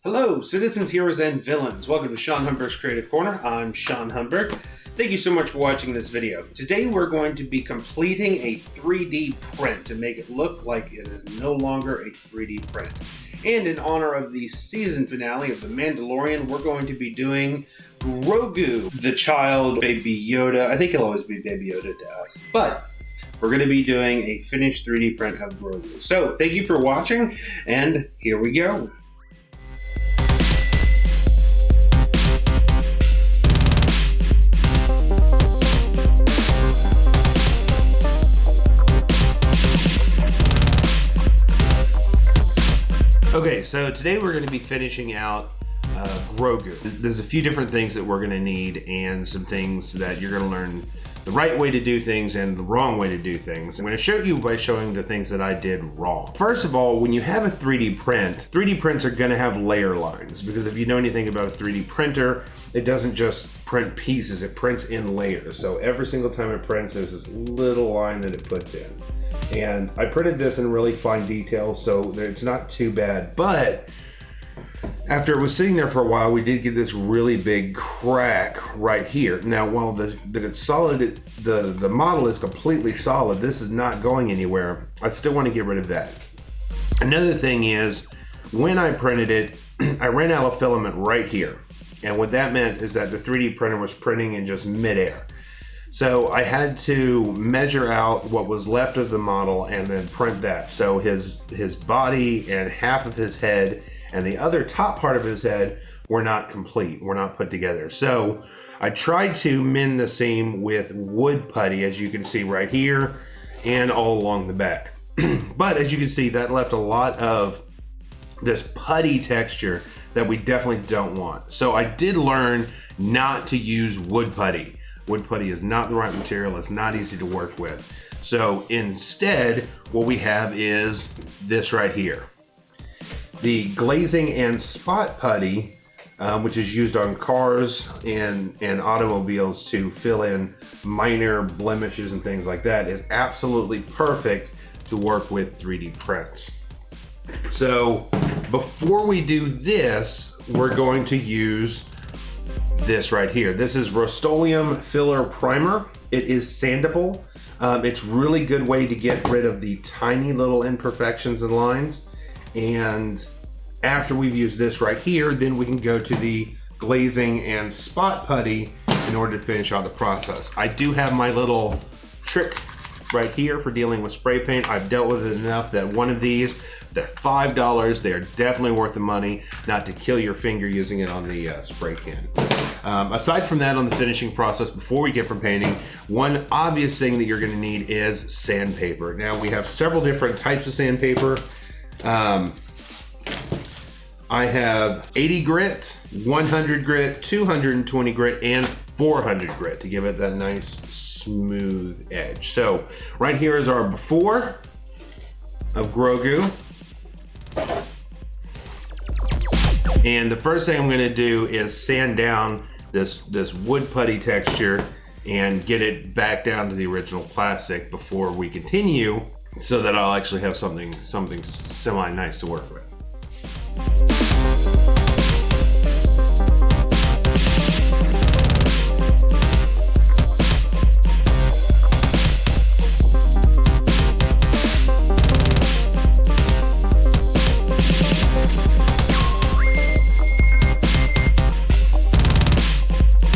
Hello, citizens, heroes, and villains. Welcome to Sean Humburg's Creative Corner. I'm Sean Humburg. Thank you so much for watching this video. Today we're going to be completing a 3D print to make it look like it is no longer a 3D print. And in honor of the season finale of The Mandolorian, we're going to be doing Grogu, the child Baby Yoda. I think he'll always be Baby Yoda to us. But we're going to be doing a finished 3D print of Grogu. So thank you for watching, and here we go. Okay, so today we're going to be finishing out Grogu. There's a few different things that we're going to need and some things that you're going to learn the right way to do things and the wrong way to do things. I'm going to show you by showing the things that I did wrong. First of all, when you have a 3D print, 3D prints are going to have layer lines because if you know anything about a 3D printer, it doesn't just print pieces, it prints in layers. So every single time it prints, there's this little line that it puts in. And I printed this in really fine detail, so it's not too bad. But after it was sitting there for a while, we did get this really big crack right here. Now, while it's solid, the model is completely solid, this is not going anywhere. I still want to get rid of that. Another thing is, when I printed it, I ran out of filament right here. And what that meant is that the 3D printer was printing in just midair. So I had to measure out what was left of the model and then print that. So his body and half of his head and the other top part of his head were not complete, were not put together. So I tried to mend the seam with wood putty, as you can see right here, and all along the back. But as you can see, that left a lot of this putty texture that we definitely don't want. So I did learn not to use wood putty. Wood putty is not the right material, it's not easy to work with. So instead, what we have is this right here. The glazing and spot putty, which is used on cars and automobiles to fill in minor blemishes and things like that, is absolutely perfect to work with 3D prints. So before we do this, we're going to use this right here. This is Rust-Oleum Filler Primer. It is sandable. It's really good way to get rid of the tiny little imperfections and lines. And after we've used this right here, then we can go to the glazing and spot putty in order to finish out the process. I do have my little trick right here for dealing with spray paint. I've dealt with it enough that one of these, they're $5. They're definitely worth the money, not to kill your finger using it on the spray can. Aside from that, on the finishing process, before we get from painting, one obvious thing that you're going to need is sandpaper. Now, we have several different types of sandpaper. I have 80 grit, 100 grit, 220 grit, and 400 grit to give it that nice smooth edge. So right here is our before of Grogu. And the first thing I'm going to do is sand down this wood putty texture and get it back down to the original plastic before we continue, so that I'll actually have something semi-nice to work with.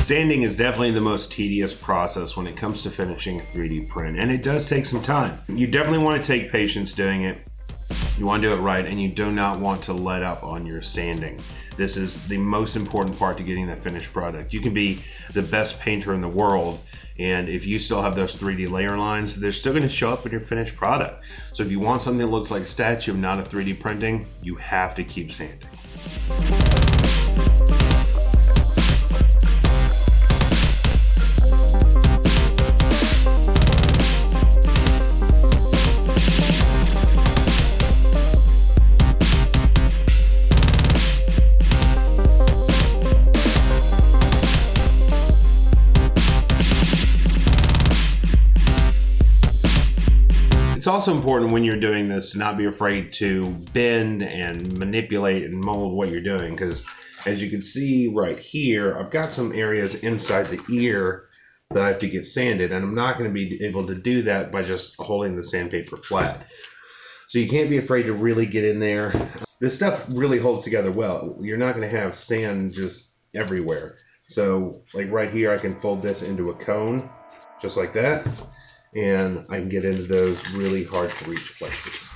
Sanding is definitely the most tedious process when it comes to finishing a 3D print, and it does take some time. You definitely want to take patience doing it. You want to do it right, and you do not want to let up on your sanding. This is the most important part to getting that finished product. You can be the best painter in the world, and if you still have those 3D layer lines, they're still going to show up in your finished product. So if you want something that looks like a statue, not a 3D printing, you have to keep sanding. also important when you're doing this to not be afraid to bend and manipulate and mold what you're doing, because as you can see right here, I've got some areas inside the ear that I have to get sanded, and I'm not going to be able to do that by just holding the sandpaper flat. So you can't be afraid to really get in there. This stuff really holds together well. You're not going to have sand just everywhere. So like right here, I can fold this into a cone, just like that, and I can get into those really hard to reach places.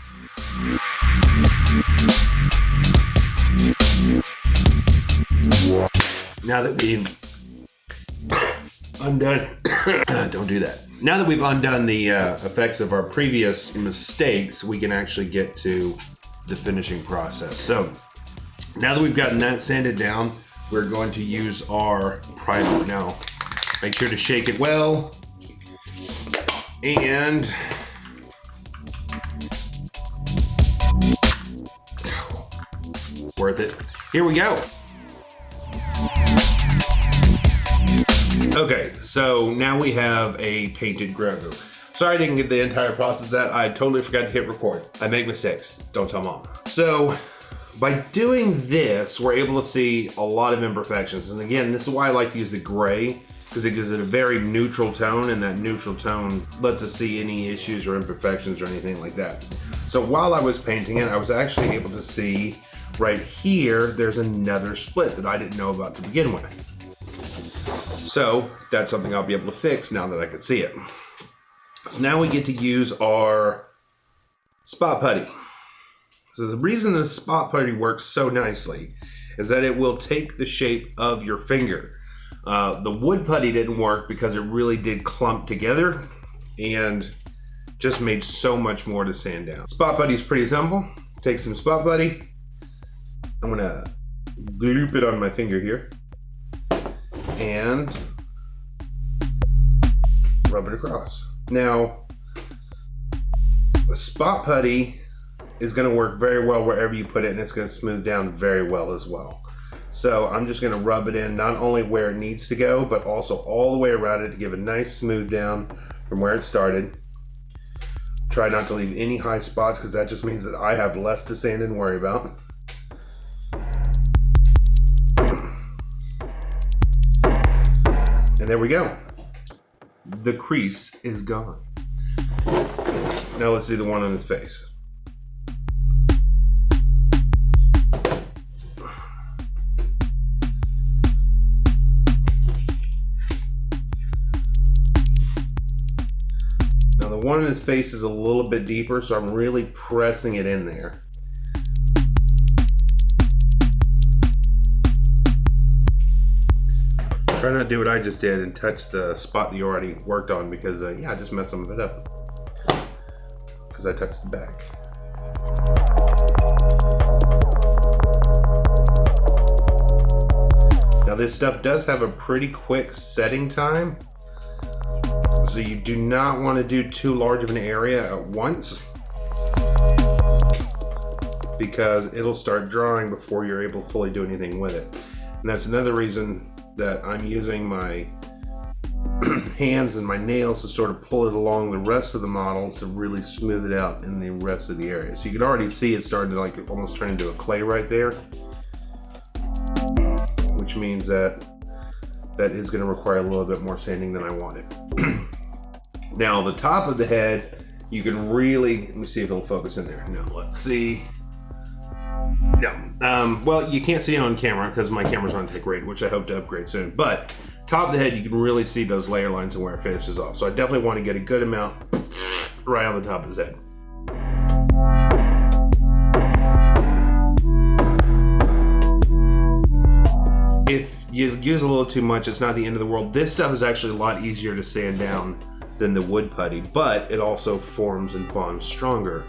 Now that we've undone, don't do that. Now that we've undone the effects of our previous mistakes, we can actually get to the finishing process. So now that we've gotten that sanded down, we're going to use our primer. Now, make sure to shake it well, and worth it. Here we go. Okay, so now we have a painted Grogu. Sorry I didn't get the entire process of that. I totally forgot to hit record. I make mistakes. Don't tell mom. So by doing this, we're able to see a lot of imperfections. And again, this is why I like to use the gray, because it gives it a very neutral tone, and that neutral tone lets us see any issues or imperfections or anything like that. So while I was painting it, I was actually able to see right here, there's another split that I didn't know about to begin with. So that's something I'll be able to fix now that I can see it. So now we get to use our spot putty. So the reason the spot putty works so nicely is that it will take the shape of your finger. The wood putty didn't work because it really did clump together and just made so much more to sand down. Spot putty is pretty simple. Take some spot putty. I'm gonna gloop it on my finger here and rub it across. Now, the spot putty is going to work very well wherever you put it, and it's going to smooth down very well as well. So I'm just going to rub it in not only where it needs to go, but also all the way around it to give a nice smooth down from where it started. Try not to leave any high spots, because that just means that I have less to sand and worry about. And there we go. The crease is gone. Now let's do the one on his face. Now the one on his face is a little bit deeper, so I'm really pressing it in there. Try not to do what I just did and touch the spot that you already worked on, because yeah, I just messed some of it up because I touched the back. Now this stuff does have a pretty quick setting time, so you do not want to do too large of an area at once, because it'll start drying before you're able to fully do anything with it. And that's another reason that I'm using my hands and my nails to sort of pull it along the rest of the model to really smooth it out in the rest of the area. So you can already see it starting to like almost turn into a clay right there, which means that that is going to require a little bit more sanding than I wanted. Now the top of the head, you can really, let me see if it'll focus in there. No, let's see. No, well, you can't see it on camera because my camera's not that great, which I hope to upgrade soon. But top of the head, you can really see those layer lines and where it finishes off. So I definitely want to get a good amount right on the top of his head. If you use a little too much, it's not the end of the world. This stuff is actually a lot easier to sand down than the wood putty, but it also forms and bonds stronger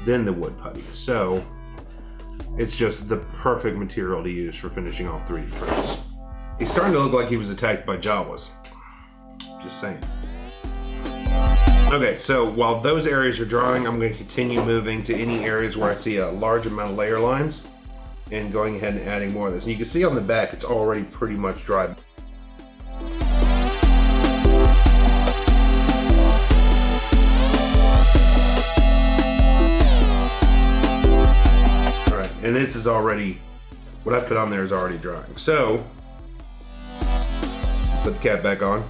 than the wood putty. So it's just the perfect material to use for finishing off 3D prints. He's starting to look like he was attacked by Jawas. Just saying. Okay, so while those areas are drying, I'm going to continue moving to any areas where I see a large amount of layer lines and going ahead and adding more of this. And you can see on the back, it's already pretty much dry. And this is already, what I put on there is already drying. So, put the cap back on.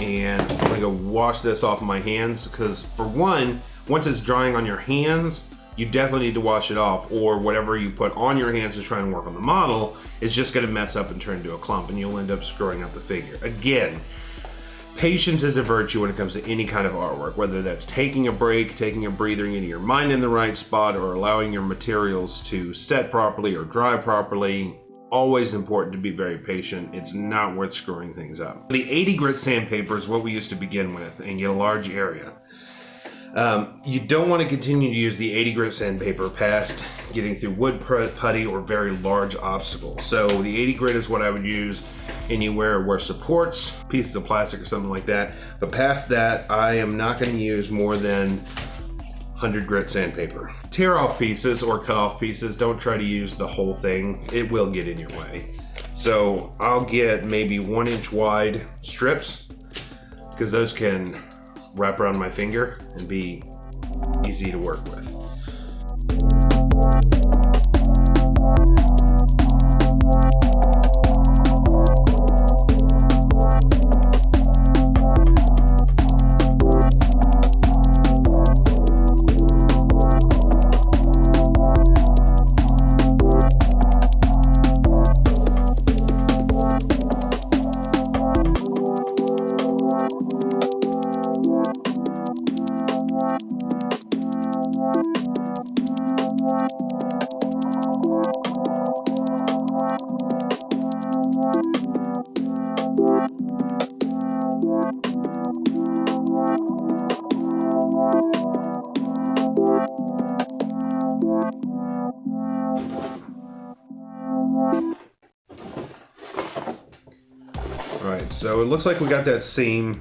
And I'm gonna go wash this off my hands, because for one, once it's drying on your hands, you definitely need to wash it off, or whatever you put on your hands to try and work on the model is just gonna mess up and turn into a clump, and you'll end up screwing up the figure. Again, patience is a virtue when it comes to any kind of artwork, whether that's taking a break, taking a breather, getting your mind in the right spot, or allowing your materials to set properly or dry properly. Always important to be very patient. It's not worth screwing things up. The 80 grit sandpaper is what we used to begin with and get a large area. You don't want to continue to use the 80 grit sandpaper past getting through wood putty or very large obstacles. So the 80 grit is what I would use anywhere where supports, pieces of plastic or something like that. But past that, I am not going to use more than 100 grit sandpaper. Tear off pieces or cut off pieces, don't try to use the whole thing. It will get in your way. So I'll get maybe 1 inch wide strips, because those can wrap around my finger and be easy to work with. Alright, so it looks like we got that seam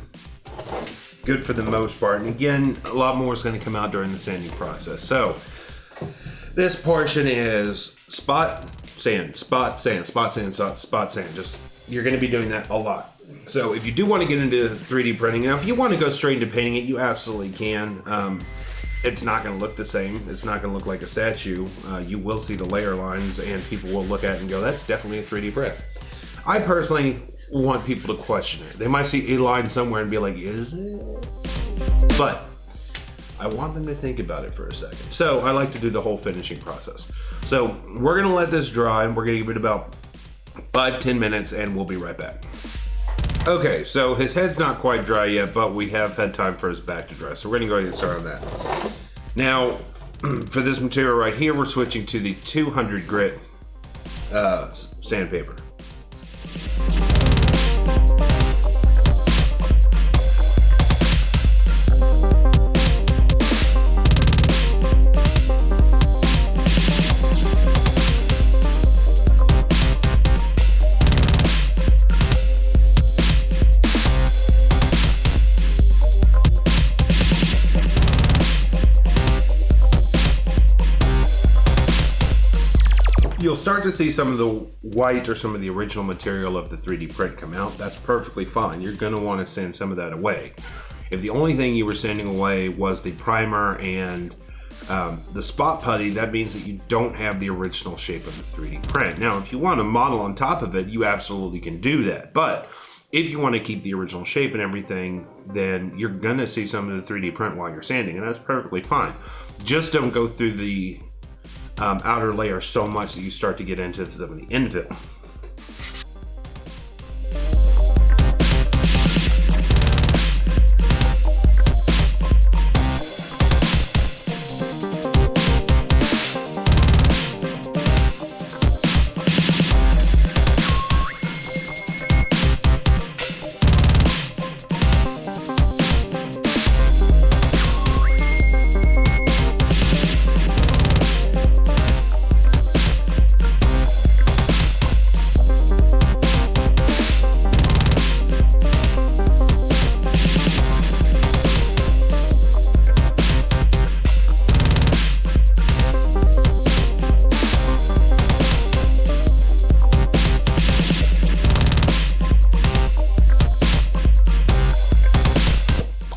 good for the most part. And again, a lot more is going to come out during the sanding process. So this portion is spot sand. Just, you're going to be doing that a lot. So if you do want to get into 3D printing, now if you want to go straight into painting it, you absolutely can. It's not going to look the same. It's not going to look like a statue. You will see the layer lines, and people will look at it and go, that's definitely a 3D print. I personally want people to question it. They might see a line somewhere and be like, is it? But I want them to think about it for a second. So I like to do the whole finishing process. So we're gonna let this dry, and we're gonna give it about 5-10 minutes, and we'll be right back. Okay, so his head's not quite dry yet, but we have had time for his back to dry. So we're gonna go ahead and start on that. Now, for this material right here, we're switching to the 200 grit sandpaper. You'll start to see some of the white or some of the original material of the 3D print come out. That's perfectly fine. You're going to want to sand some of that away. If the only thing you were sanding away was the primer and the spot putty, that means that you don't have the original shape of the 3D print. Now, if you want to model on top of it, you absolutely can do that. But if you want to keep the original shape and everything, then you're going to see some of the 3D print while you're sanding, and that's perfectly fine. Just don't go through the outer layer so much that you start to get into some of the infill.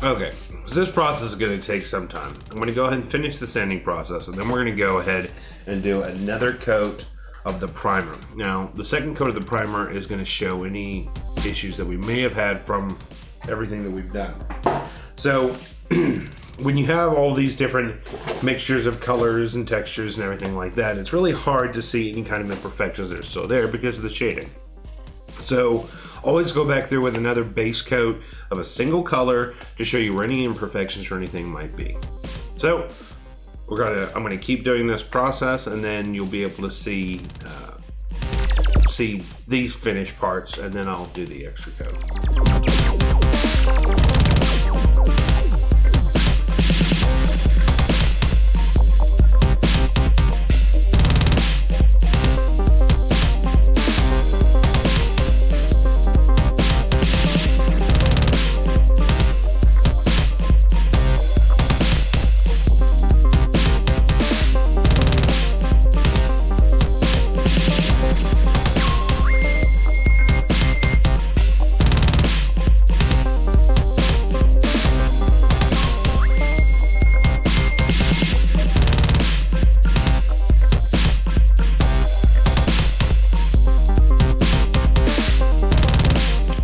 Okay, so this process is going to take some time. I'm going to go ahead and finish the sanding process, and then we're going to go ahead and do another coat of the primer. Now, the second coat of the primer is going to show any issues that we may have had from everything that we've done. So when you have all these different mixtures of colors and textures and everything like that, it's really hard to see any kind of imperfections that are still there because of the shading. So always go back through with another base coat of a single color to show you where any imperfections or anything might be. So I'm gonna keep doing this process, and then you'll be able to see these finished parts, and then I'll do the extra coat.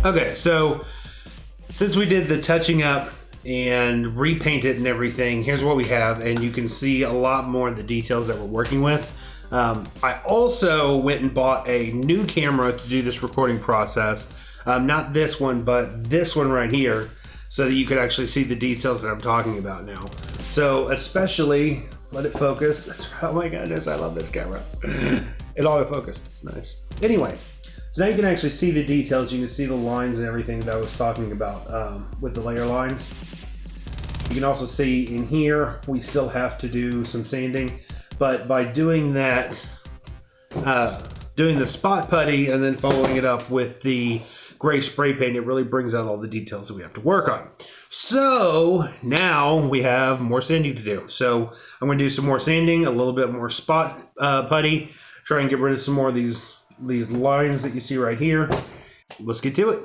Okay, so since we did the touching up and repaint it and everything, here's what we have, and you can see a lot more of the details that we're working with. I also went and bought a new camera to do this recording process. Not this one, but this one right here, so that you can actually see the details that I'm talking about now. So especially, let it focus. Oh my goodness, I love this camera. It auto-focused, it's nice. Anyway. So now you can actually see the details. You can see the lines and everything that I was talking about with the layer lines. You can also see in here, we still have to do some sanding, but by doing that, doing the spot putty and then following it up with the gray spray paint, it really brings out all the details that we have to work on. So now we have more sanding to do. So I'm going to do some more sanding, a little bit more spot putty, try and get rid of some more of these lines that you see right here. Let's get to it.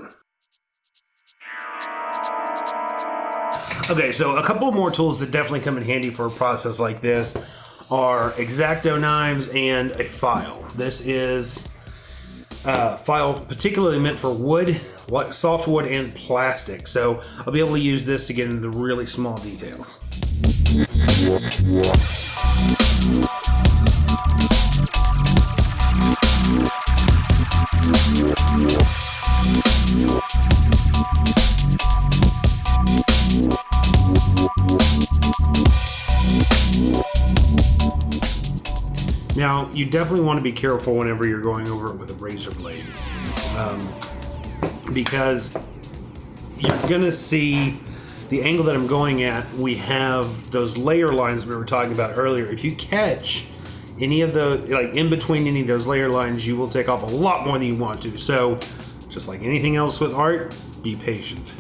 Okay, so a couple more tools that definitely come in handy for a process like this are X-Acto knives and a file. This is a file particularly meant for wood, softwood, and plastic. So I'll be able to use this to get into the really small details. Now, you definitely want to be careful whenever you're going over it with a razor blade, because you're going to see the angle that I'm going at. We have those layer lines we were talking about earlier. If you catch any of the, like in between any of those layer lines, you will take off a lot more than you want to. So, just like anything else with art, be patient.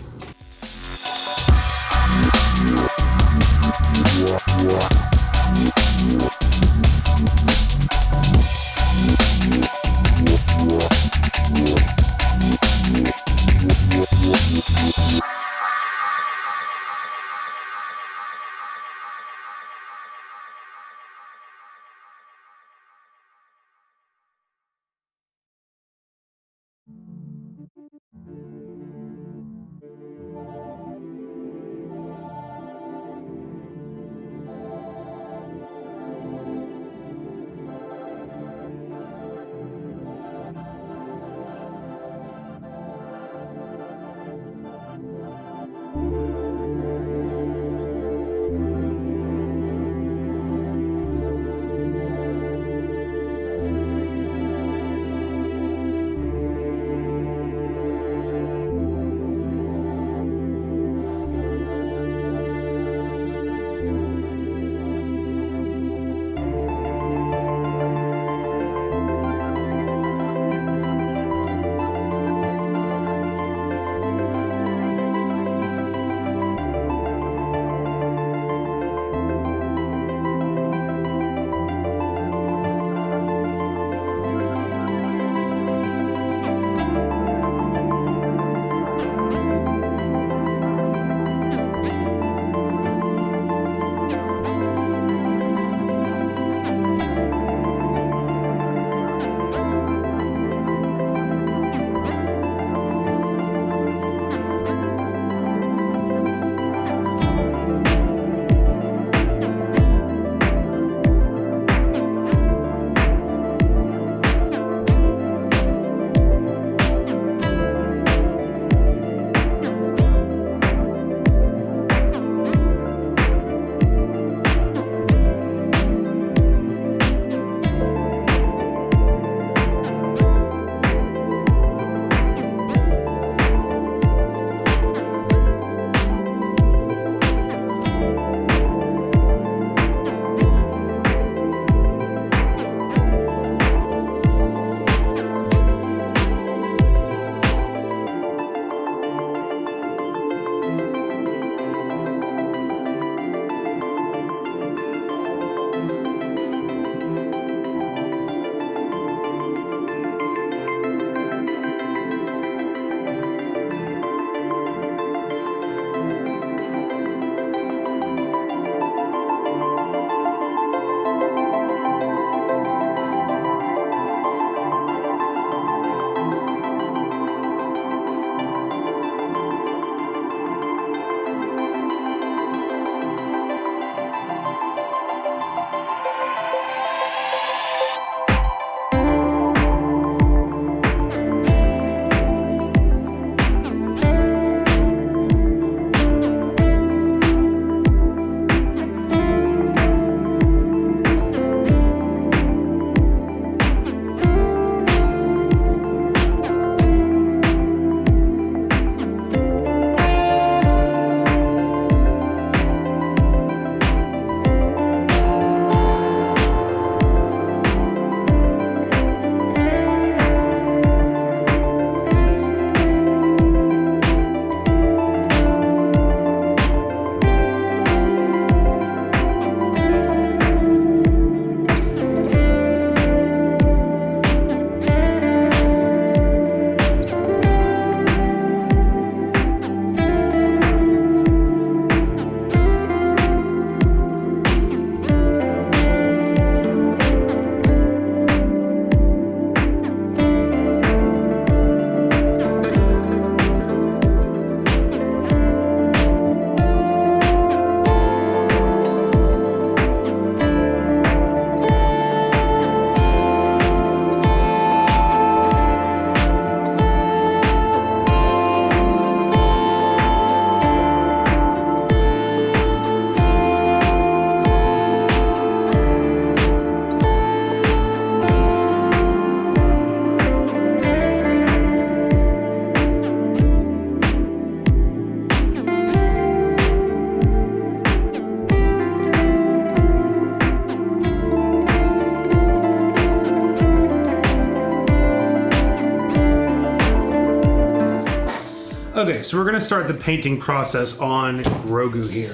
Okay, so we're gonna start the painting process on Grogu here.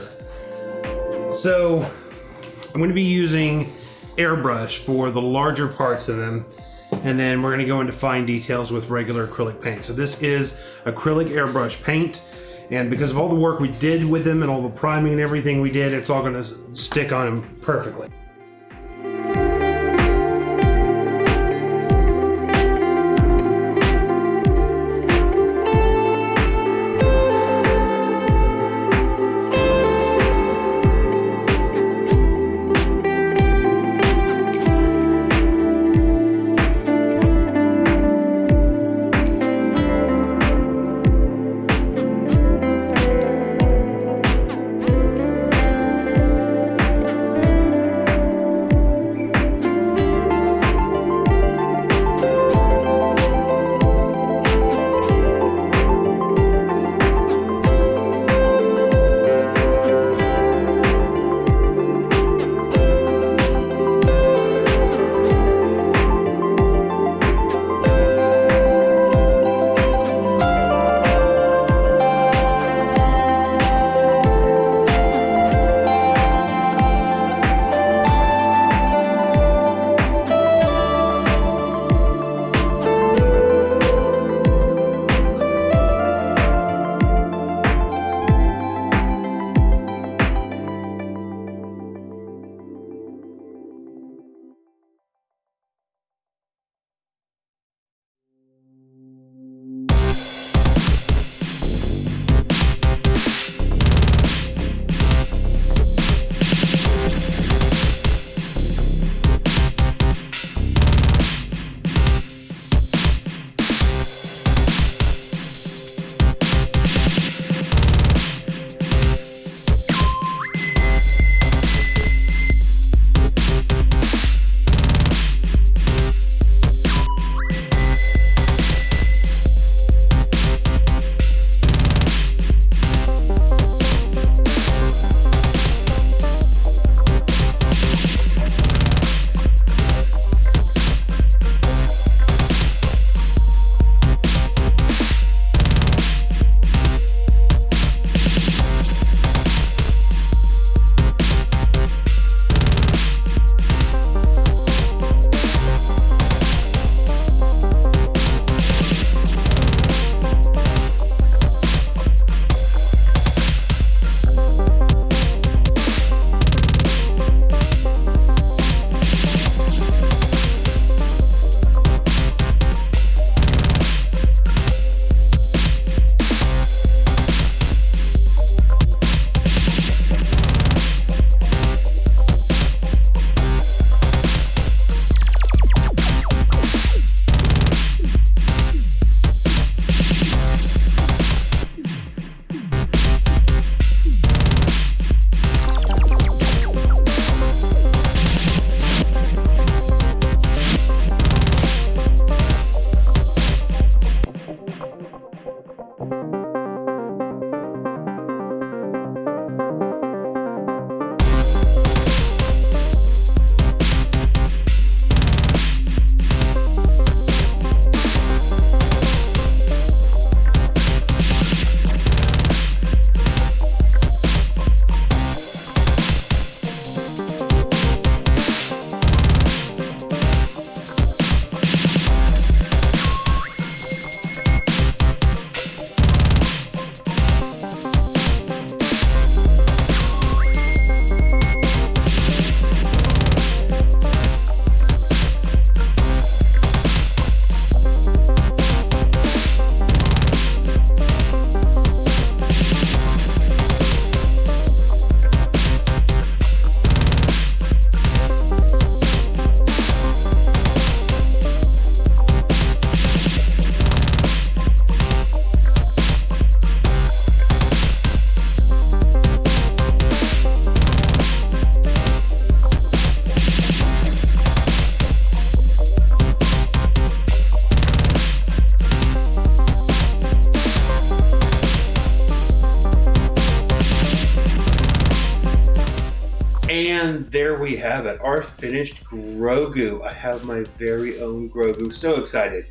So I'm gonna be using airbrush for the larger parts of them, and then we're gonna go into fine details with regular acrylic paint. So this is acrylic airbrush paint, and because of all the work we did with them and all the priming and everything we did, it's all gonna stick on them perfectly. And there we have it, our finished Grogu. I have my very own Grogu. So excited.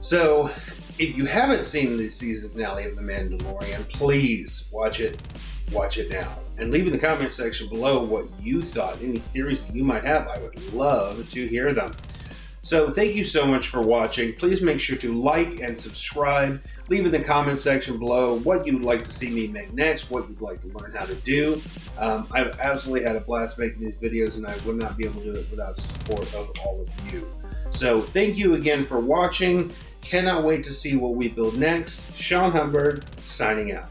So If you haven't seen the season finale of The Mandalorian, please watch it. Watch it now. And leave in the comment section below what you thought. Any theories that you might have. I would love to hear them. So thank you so much for watching. Please make sure to like and subscribe. Leave in the comment section below what you would like to see me make next, what you'd like to learn how to do. I've absolutely had a blast making these videos, and I would not be able to do it without the support of all of you. So thank you again for watching. Cannot wait to see what we build next. Sean Humburg, signing out.